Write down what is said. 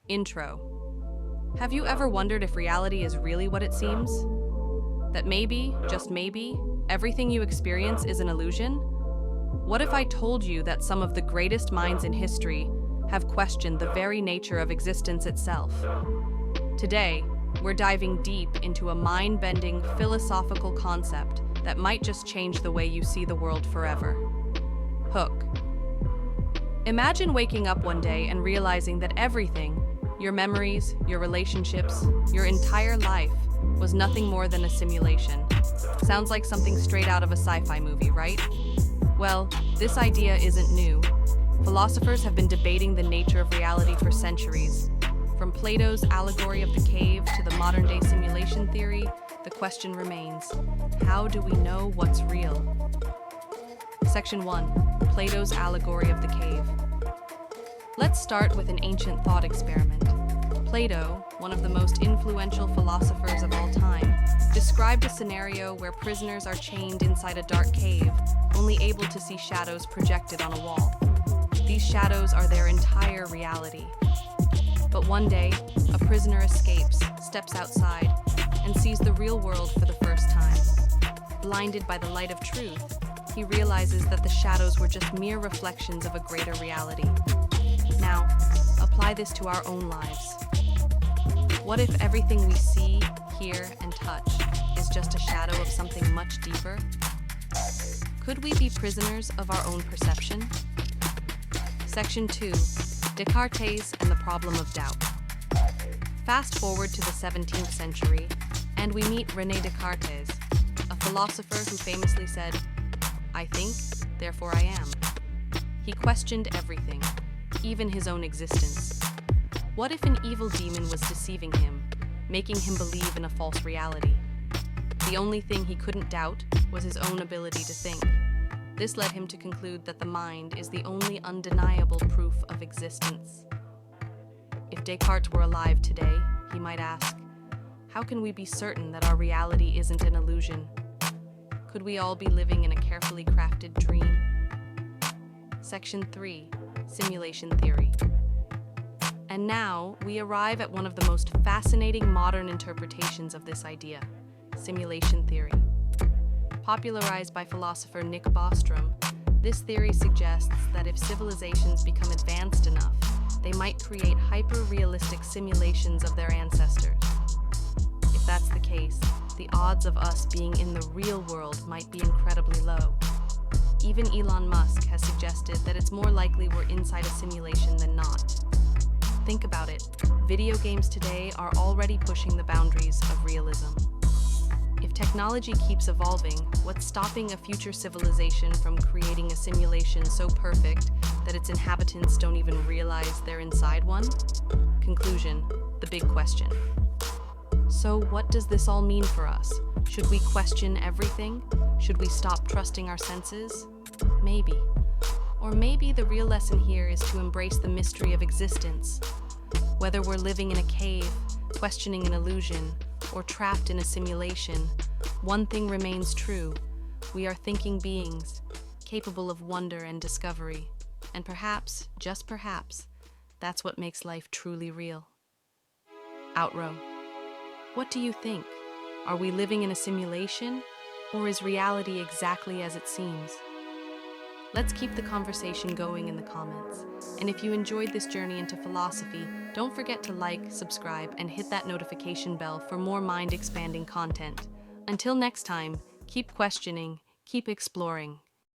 Intro. Have you ever wondered if reality is really what it seems? That maybe, just maybe, everything you experience is an illusion? What if I told you that some of the greatest minds in history have questioned the very nature of existence itself? Today, we're diving deep into a mind-bending philosophical concept that might just change the way you see the world forever. Hook. Imagine waking up one day and realizing that everything, your memories, your relationships, your entire life, was nothing more than a simulation. Sounds like something straight out of a sci-fi movie, right? Well, this idea isn't new. Philosophers have been debating the nature of reality for centuries. From Plato's allegory of the cave to the modern-day simulation theory, the question remains, how do we know what's real? Section 1. Plato's allegory of the cave. Let's start with an ancient thought experiment. Plato, one of the most influential philosophers of all time, described a scenario where prisoners are chained inside a dark cave, only able to see shadows projected on a wall. These shadows are their entire reality. But one day, a prisoner escapes, steps outside, and sees the real world for the first time. Blinded by the light of truth, he realizes that the shadows were just mere reflections of a greater reality. Now, apply this to our own lives. What if everything we see, hear, and touch is just a shadow of something much deeper? Could we be prisoners of our own perception? Section 2. Descartes and the problem of doubt. Fast forward to the 17th century, and we meet René Descartes, a philosopher who famously said, "I think, therefore I am." He questioned everything, even his own existence. What if an evil demon was deceiving him, making him believe in a false reality? The only thing he couldn't doubt was his own ability to think. This led him to conclude that the mind is the only undeniable proof of existence. If Descartes were alive today, he might ask, how can we be certain that our reality isn't an illusion? Could we all be living in a carefully crafted dream? Section 3. Simulation theory. And now, we arrive at one of the most fascinating modern interpretations of this idea, simulation theory. Popularized by philosopher Nick Bostrom, this theory suggests that if civilizations become advanced enough, they might create hyper-realistic simulations of their ancestors. If that's the case, the odds of us being in the real world might be incredibly low. Even Elon Musk has suggested that it's more likely we're inside a simulation than not. Think about it. Video games today are already pushing the boundaries of realism. If technology keeps evolving, what's stopping a future civilization from creating a simulation so perfect that its inhabitants don't even realize they're inside one? Conclusion, the big question. So what does this all mean for us? Should we question everything? Should we stop trusting our senses? Maybe. Or maybe the real lesson here is to embrace the mystery of existence. Whether we're living in a cave, questioning an illusion, or trapped in a simulation, one thing remains true. We are thinking beings, capable of wonder and discovery. And perhaps, just perhaps, that's what makes life truly real. Outrow. What do you think? Are we living in a simulation, or is reality exactly as it seems? Let's keep the conversation going in the comments. And if you enjoyed this journey into philosophy, don't forget to like, subscribe, and hit that notification bell for more mind-expanding content. Until next time, keep questioning, keep exploring.